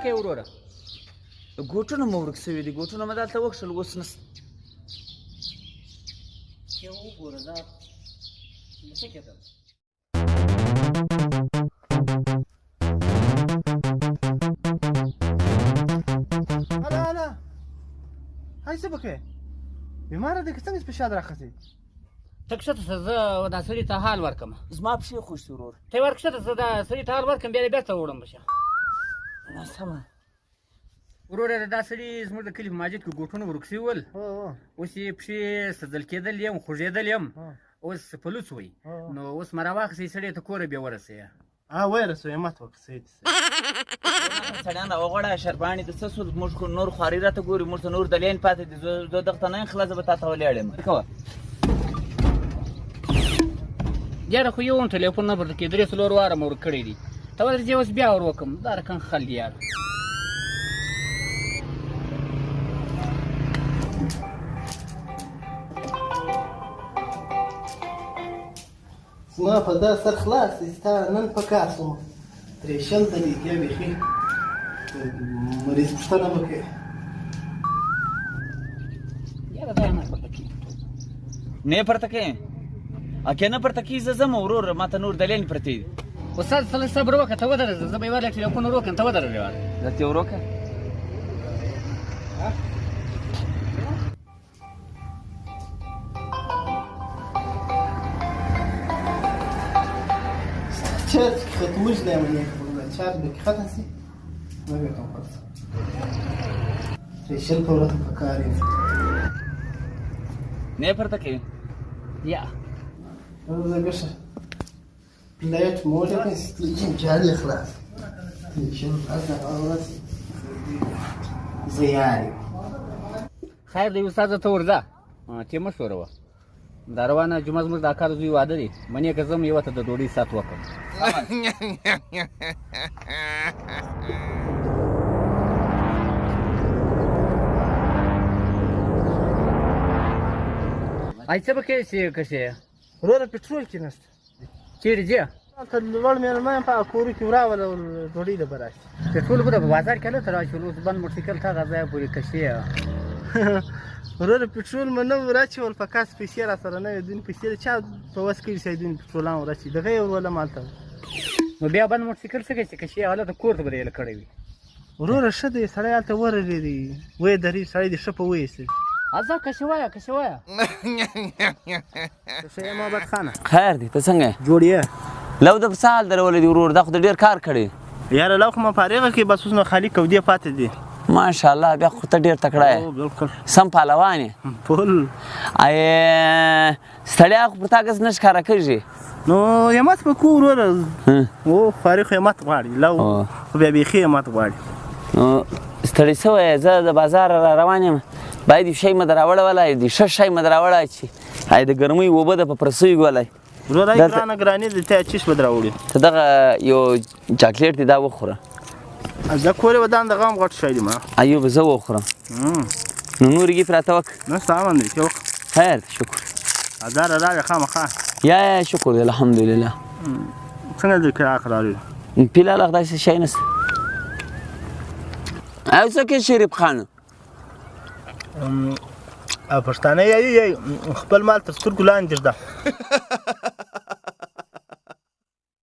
کوې وروره؟ ګوټونه مو ورک شوي دي، ګوټونه مې دلته وکښل، اوس نشته. یو وګوره دا څه کېدل؟ هلا هلا، هاي څه به کوې؟ بیماره دی که څنګه فشار راخځي؟ ته کښته شه، زه دا سړي ته حال ورکړم. زما پښې خوږ شي ورور. ته یې ورکښته شه، دا سړي ته حال ورکړم، بیا یې بېرته وړم بشه. ناسمه وروره دا سړي زموږ د کلي په مسجد کې ګوټونه ورک شوي ول، اوس یې پښې سزل کېدل یم، خوږېدل یم، اوس پلوڅ وی، نو اوس مې راواخیستې سړي ته کوره بیا ورسویه. ویرسویه مات وکړه صحیح دي. سړیان راوغواړه شرباڼې د څه شو، موږ خو نور خواري راته ګوري، موږ ته نور دلیل پاتې دي. زه دغه ته نه یم خلاص، زه به تا ته ولاړ یم. کوه یاره خو یو هم ټلیفون نه پورته کېدی، 3-4 واره مې ورک کړی دي. ته ورځې اوس بیا ور وکړم، دا رقم خل دی یاره. زما په دا سر خلاص دی، ستا نن په کار شوم، پرېشن ته دی بیا بیخي مریض پوښتنه به کوې. یاره دا نه پورته کېږي. نه پورته کوې؟ اکې نه پورته کېږي، زه ځم ورور، ما ته نور دلیل پرتې دي. استاد سړی صبر وکړه، ته ودرېږه، زه به یې ورله ټلیفون ور وکړم، ته ودرېږه یاره. درته یې ور وکړه؟ چارج کې ختموش دی عملیه کوله، چارج به کې ختم شي نو بیا کوم خلاص پرېشن په ورځ په کار یم. نه پورته کوې؟ یا زه ګشه لایټ موډ کې سترګې جاري خلاص پرېشن هغه ورځ زه یار یم. خیر دی استاده، ته ورځه، چې مشوره وه دا روانه جمعه زموږ د اکا د زوی واده دی، منې که ځم یوه ته د ډوډۍ سات وکړم. ای څه به کوې چې کښې وروره پټرول کې نشته. چیرې ځې؟ هلته لوړ مېلمه یم، په کورو کې وراوله ډوډۍ له به راشي. پټرول به د په بازار کې هلته راشي، اوس بند موټرسایکل ته هغه ځایه پورې کښې. وروره پټرول مې نه و راچول، په کاس پیسې را سره نه وې، دوی پیسې د چا په وس کړي چې دوی پټرولان ورچي، دغه یې ورولم هلته. نو بیا بند موټرسایکل څه کوي چې کښې هلته کور ته به یې کړی وي؟ وروره ښه دی، سړی هلته ورغېدی، ویې دري سړی دې ښه په ویستې. ځه کښې وایه، کښې وایه. ښه یم محمد خانه. خیر دی، ته څنګه یې؟ جوړ یې؟ لو د په څه حال درولې دي ورور؟ دا خو د ډېر کار کړی. یاره لو خو ما فارغه کې، بس اوس نو خالي کودې پاتې دي. ماشاءالله، بیا خو ته ډېر تکړه یې، بالکل سم پهلوان یې. فل ستړیا خو پر تا ګز نه ښکاره کېږي. نو همت به کوو وروره، او فارغ خو همت غواړي، لو خو بیا بیخي همت غواړي. نو ستړی شوی یې، زه د بازار را روان یم، باید یو شی مې در راوړی ولی، د ښه شی مې در راوړی چې د ګرمۍ اوبه د په پرسوي ګولی. وروره ګرانه ګرانې دی، ته چیش به در راوړي؟ ته دغه یو چاکلیټ دی، دا وخوره. زه کورې ودان دغه هم غټ شی دی ما. ایوب زه وخورم. نو نور ګیف راته وکړه. نسته امن دی، ته وکړه. خیر شکر. هزاره راوړې خامخا. یا شکر دی الحمدلله. څنګه دی کراک راوړې؟ پیلاله داسې شی نشته. او څه کې شریف خان پښتانه یې خپل مال تر سترګو لاندې ږده.